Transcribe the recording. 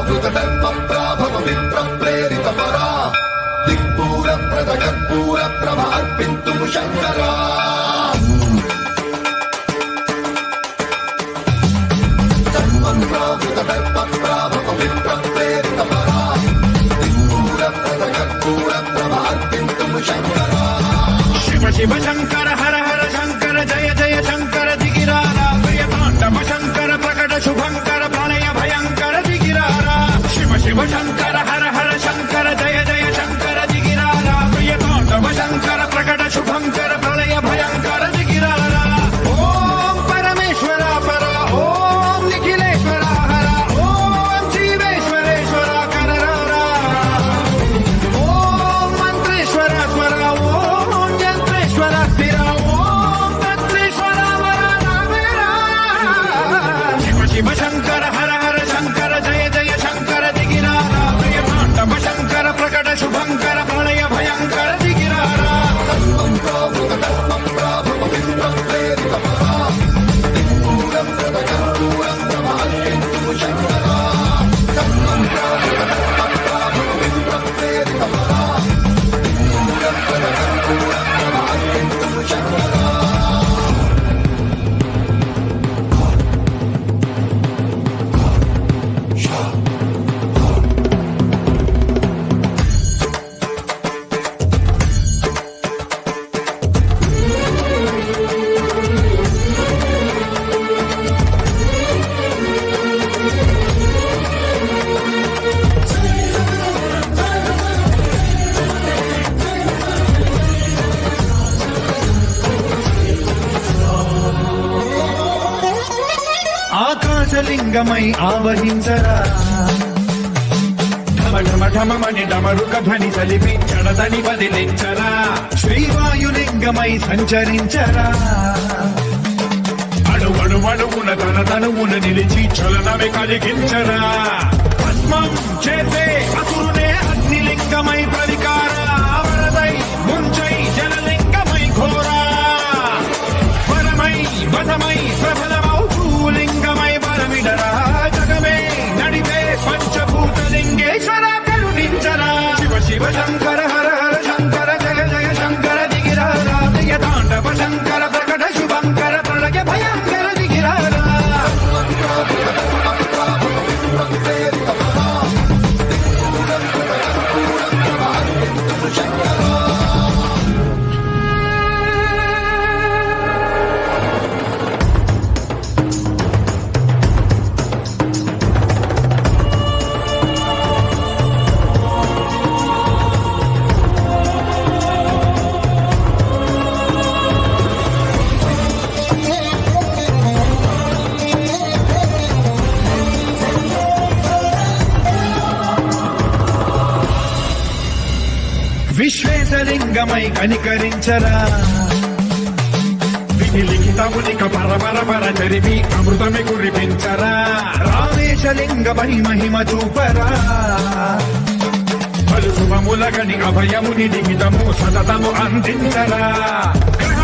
ప్రాభవ విప్ర ప్రేరిత పరా దిక్పూర ప్రద కర్పూర ప్రభ అర్పింతు శంకరా ప్రాభవ విప్ర ప్రేరిత పరా దిక్పూర ప్రద కర్పూర ప్రభ అర్పింతు శంకరా శివ శివ శంకర హర హర శంకర జయ జయ శంకర దిగిరారా ప్రియతాండవ శంకర ప్రకట శుభంకర ప్రళయ భయంకర దిగిరారా శివ శివ శంకర హర హర శంకర జయ జయ శంకర దిగిరారా ప్రియతాండవ శంకర ప్రకట శుభంకర ప్రళయ భయంకర దిగిరారా ఓం పరమేశ్వర పర ఓం నిఖిలేశ్వర హర ఓం జీవేశ్వరేశ్వర కరరారా ఓం మంత్రేశ్వర స్వర ఓం యంత్రేశ్వర స్థిర ఓం తంత్రేశ్వర వర శివ శివ శంకర హర హర శంకర జయ జయ శంకర దిగిరారా ప్రియతాండవ శంకర ప్రకట శుభంకర ప్రళయ భయంకర దిగిరారా ప్రాభవ విప్ర ప్రేరిత పరా దిక్పూర ప్రద కర్పూర ప్రభ అర్పింతు శంకరా ప్రాభవ విప్ర ప్రేరిత పరా దిక్పూర ప్రద కర్పూర ప్రభ అర్పింతు శంకరా ఆకాశలింగమై ఆవహించరా ఢమ ఢమ ఢమమని డమరుక ధ్వని సలిపి జడదని వదిలించరా శ్రీవాయులింగమై సంచరించరా అడుగడుగడుగున తన తనువున నిలిచి చలనమే కలిగించరా భస్మం చేసే అసురునే అగ్నిలింగమై ప్రవికార వరదై ముంచై జలలింగమై ఘోరా వరమై వధమై ప్రబలమౌ భూలింగమై బలమిడరా జగమే నడిపే పంచభూతలింగేశ్వర కరుణించరా శివ శివ శంకర హర హర శంకర జయ జయ శంకర దిగిరారా ప్రియతాండవ శంకర ప్రకట శుభంకర ప్రళయ భయంకర దిగిరారా విశ్వేశలింగమై కనికరించరా విధి లిఖితమునిక పరపర పర చరివి అమృతమి కురిపించరా రామేశలింగమై మహిమ చూపరా పలు శుభములగని అభయముని లిఖితము సతతము అందించరా గ్రహ